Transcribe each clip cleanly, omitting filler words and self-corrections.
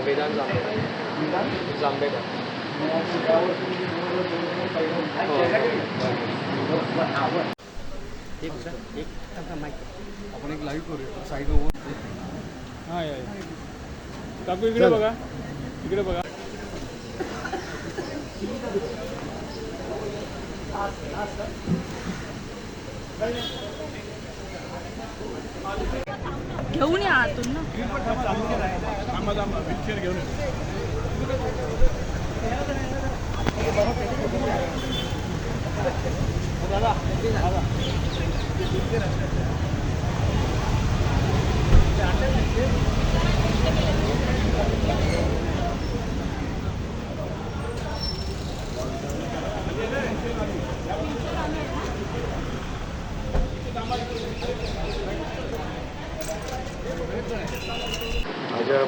वेदांत जांभेकर. आपण एक लाईव्ह करूया साईड. हां या काकू इकडे बघा, इकडे बघा. घेऊन या आतून ना. घेऊन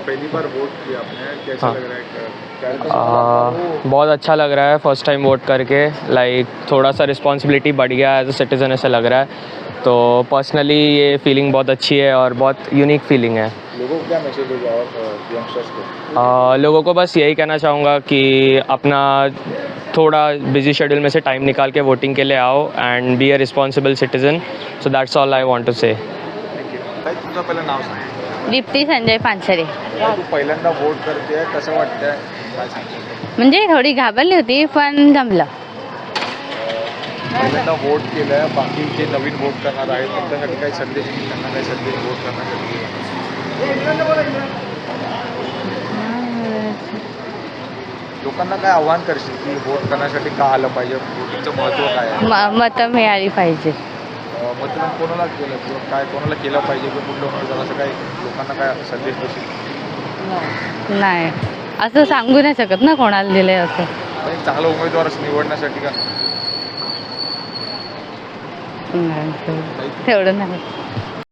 पहली बार वोट किया आपने, कैसा लग रहा है? बहुत अच्छा लग रहा है फर्स्ट टाइम वोट करके. लाइक थोड़ा सा रिस्पॉन्सिबिलिटी बढ़ गया एज अ सिटीज़न ऐसा लग रहा है. तो पर्सनली ये फीलिंग बहुत अच्छी है और बहुत यूनिक फीलिंग है. लोगों को क्या मैसेज होगा यंगस्टर्स को? लोगों को बस यही कहना चाहूँगा कि अपना थोड़ा बिजी शेड्यूल में से टाइम निकाल के वोटिंग के लिए आओ and be a responsible citizen. So that's all I want to say. तुझं पहिलं नाव सांग. दीप्ती संजय पानसरे. तू पहिल्यांदा वोट करते, कसं वाटतंय, काय सांगते? म्हणजे थोडी घाबरली होती पण जमलं. पहिल्यांदा वोट केलं, बाकी जे नवीन वोट करणार आहेत त्यांच्यासाठी काही संदेश, त्यांना काही संदेश वोट करण्यासाठी? लोकांना काय आव्हान करशील की वोट करण्यासाठी का आलं पाहिजे, वोटिंगचं महत्त्व काय आहे? मतं मिळाली पाहिजे. मतदान कोणाला केलं किंवा काय कोणाला केलं पाहिजे किंवा कुठलं होणार झालं असं काही लोकांना काय संदेश देशील? नाही असं सांगू नाही शकत ना कोणाला दिलंय असं. पण एक चांगला उमेदवार निवडण्यासाठी का? नाही तेवढं नाही.